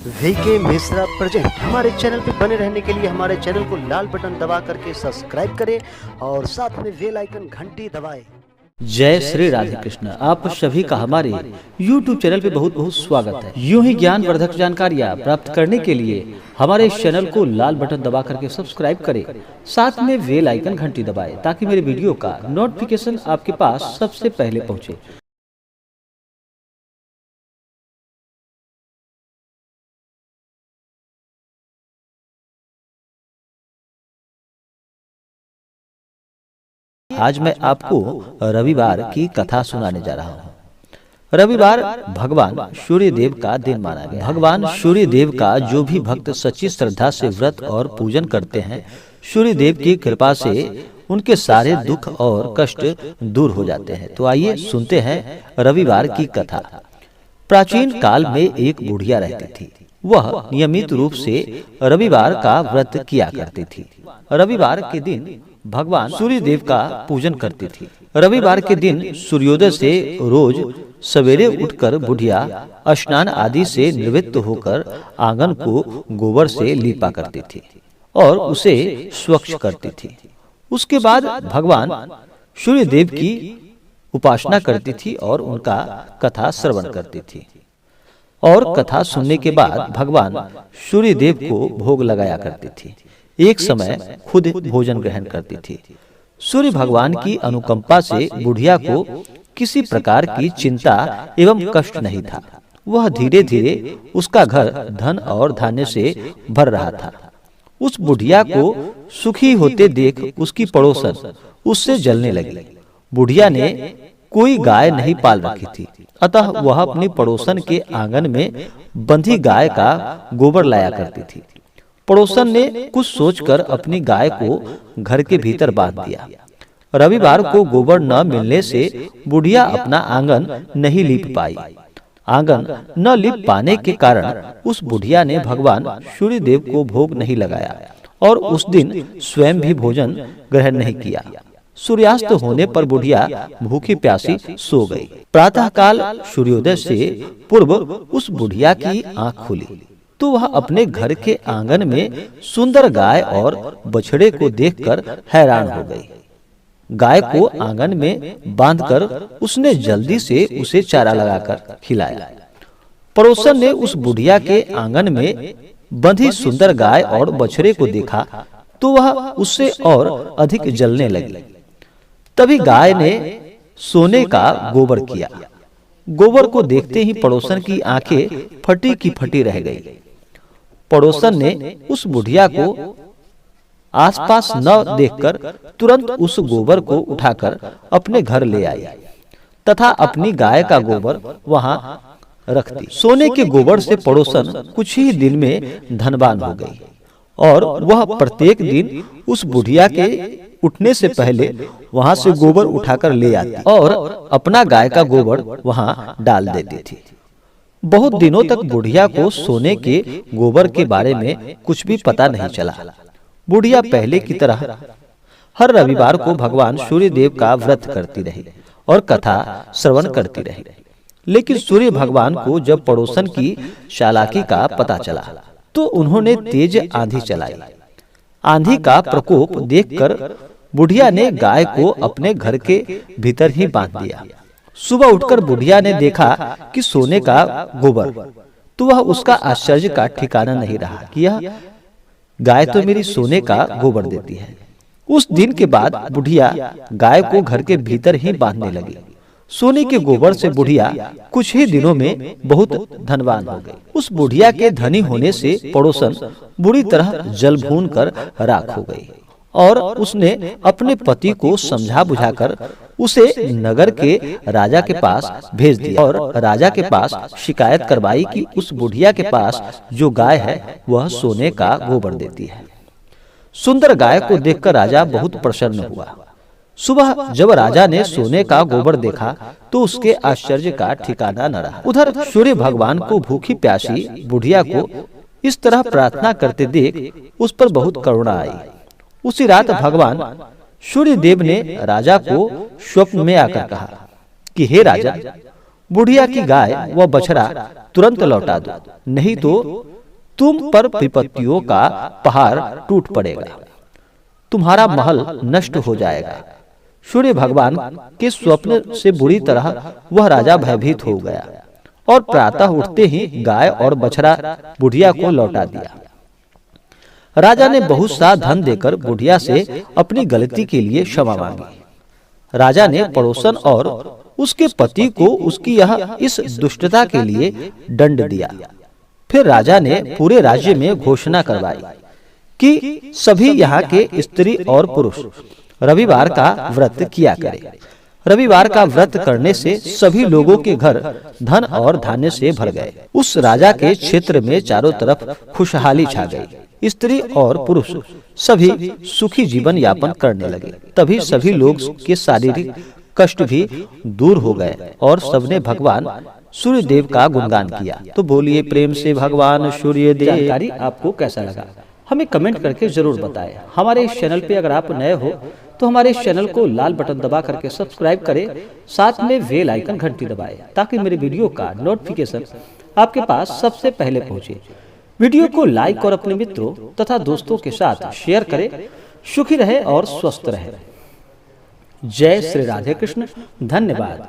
VK Mishra present. हमारे channel पे बने रहने के लिए हमारे चैनल को लाल बटन दबा करके सब्सक्राइब करें और साथ में बेल आइकन घंटी दबाएं। जय श्री राधे कृष्ण। आप सभी का हमारे YouTube चैनल पे बहुत बहुत स्वागत है। यूं ही ज्ञानवर्धक जानकारियाँ प्राप्त करने के लिए हमारे इस चैनल को लाल बटन दबा करके सब्सक्राइब करें, साथ में बेल आइकन घंटी दबाएं ताकि मेरे वीडियो का नोटिफिकेशन आपके पास सबसे पहले पहुंचे। आज मैं आपको रविवार की कथा सुनाने जा रहा हूँ। रविवार भगवान सूर्य देव का दिन माना गया। भगवान सूर्य देव का जो भी भक्त सच्ची श्रद्धा से व्रत और पूजन करते हैं, सूर्य देव की कृपा से उनके सारे दुख और कष्ट दूर हो जाते हैं। तो आइए सुनते हैं रविवार की कथा। प्राचीन काल में एक बुढ़िया रहती थी। वह नियमित रूप से रविवार का व्रत किया करती थी। रविवार के दिन भगवान सूर्य देव का पूजन करती थी। रविवार के दिन सूर्योदय से रोज सवेरे उठकर बुढ़िया स्नान आदि से निवृत्त होकर आंगन को गोबर से लीपा करती थी और उसे स्वच्छ करती थी। उसके बाद भगवान सूर्य देव की उपासना करती थी और उनका कथा श्रवण करती थी। और कथा सुनने के बाद भगवान सूर्य देव को भोग लगाया करती थी। एक समय खुद भोजन ग्रहण करती थी। सूर्य भगवान की अनुकंपा से बुढ़िया को किसी प्रकार की चिंता एवं कष्ट नहीं था। वह धीरे धीरे उसका घर धन और धान्य से भर रहा था। उस बुढ़िया को सुखी होते देख उसकी पड़ोसन उससे जलने लगी। बुढ़िया ने कोई गाय नहीं पाल रखी थी, अतः वह अपनी पड़ोसन के आंगन में बंधी गाय का गोबर लाया करती थी। पड़ोसन ने कुछ सोचकर अपनी गाय को घर के भीतर बांध दिया। रविवार को गोबर न मिलने से बुढ़िया अपना आंगन नहीं लीप पाई। आंगन न लीप पाने के कारण उस बुढ़िया ने भगवान सूर्य देव को भोग नहीं लगाया और उस दिन स्वयं भी भोजन ग्रहण नहीं किया। सूर्यास्त होने पर बुढ़िया भूखी प्यासी सो गई। प्रातः काल सूर्योदय से पूर्व उस बुढ़िया की आंख खुली तो वह अपने घर के आंगन में सुंदर गाय और बछड़े को देखकर हैरान हो गई। गाय को आंगन में बांधकर उसने जल्दी से उसे चारा लगाकर खिलाया। पड़ोसन ने उस बुढ़िया के आंगन में बंधी सुंदर गाय और बछड़े को देखा तो वह उससे और अधिक जलने लगी। तभी गाय ने सोने का गोबर किया। गोबर को देखते ही पड़ोसन की आंखें फटी की फटी रह गई। पड़ोसन ने उस बुढ़िया को आसपास न देखकर तुरंत उस गोबर को उठाकर अपने घर ले आई तथा अपनी गाय का गोबर वहां रख दी। सोने के गोबर से पड़ोसन कुछ ही दिन में धनवान हो गई और वह प्रत्येक दिन उस बुढ़िया के उठने से पहले वहां से गोबर उठाकर ले आती और अपना गाय का गोबर वहां डाल देती थी। बहुत दिनों तक बुढ़िया को सोने के गोबर के बारे में कुछ भी पता नहीं चला। बुढ़िया पहले की तरह हर रविवार को भगवान सूर्य देव का व्रत करती रही और कथा श्रवण करती रही। लेकिन सूर्य भगवान को जब पड़ोसन की चालाकी का पता चला तो उन्होंने तेज आंधी चलाई। आंधी का प्रकोप देखकर बुढ़िया ने गाय को अपने घर के भीतर ही बांध दिया। सुबह उठकर बुढ़िया ने देखा कि सोने का गोबर, तो वह उसका आश्चर्य का ठिकाना नहीं रहा कि यह गाय तो मेरी सोने का गोबर देती है। उस दिन के बाद बुढ़िया गाय को घर के भीतर ही बांधने लगी। सोने के गोबर से बुढ़िया कुछ ही दिनों में बहुत धनवान हो गई। उस बुढ़िया के धनी होने से पड़ोसन बुरी तरह जल भून कर राख हो गई और उसने अपने पति को समझा बुझाकर उसे नगर के राजा के पास भेज दिया और राजा के पास शिकायत करवाई कि उस बुढ़िया के पास जो गाय है वह सोने का गोबर देती है। सुंदर गाय को देखकर राजा बहुत प्रसन्न हुआ। सुबह जब राजा ने सोने का गोबर देखा तो उसके आश्चर्य का ठिकाना न रहा। उधर सूर्य भगवान को भूखी प्यासी बुढ़िया को इस तरह प्रार्थना करते देख उस पर बहुत करुणा आई। उसी रात भगवान सूर्य देव ने राजा को स्वप्न में आकर कहा कि हे राजा, बुढ़िया की गाय व बछड़ा तुरंत लौटा दो, नहीं तो तुम पर विपत्तियों का पहाड़ टूट पड़ेगा, तुम्हारा महल नष्ट हो जाएगा। सूर्य भगवान के स्वप्न से बुरी तरह वह राजा भयभीत हो गया और प्रातः उठते ही गाय और बछड़ा बुढ़िया को लौटा दिया। राजा ने बहुत सा धन देकर बुढ़िया से अपनी गलती के लिए क्षमा मांगी। राजा ने पड़ोसन और उसके पति को उसकी इस दुष्टता के लिए दंड दिया। फिर राजा ने पूरे राज्य में घोषणा करवाई कि सभी यहाँ के स्त्री और पुरुष रविवार का व्रत किया करें। रविवार का व्रत करने से सभी लोगों के घर धन और धान्य से भर गए। उस राजा के क्षेत्र में चारों तरफ खुशहाली छा गई। स्त्री और पुरुष सभी सुखी जीवन यापन करने लगे। तभी सभी लोग के शारीरिक कष्ट भी दूर हो गए और सबने भगवान सूर्य देव का गुणगान किया। तो बोलिए प्रेम से भगवान सूर्य देव। जानकारी आपको कैसा लगा हमें कमेंट करके जरूर बताएं। हमारे इस चैनल पे अगर आप नए हो तो हमारे इस चैनल को लाल बटन दबा करके सब्सक्राइब करें, साथ में बेल आइकन घंटी दबाएं ताकि मेरे वीडियो का नोटिफिकेशन आपके पास सबसे पहले पहुंचे। वीडियो को लाइक और अपने मित्रों तथा दोस्तों के साथ शेयर करें। सुखी रहे और स्वस्थ रहे। जय श्री राधे कृष्ण। धन्यवाद।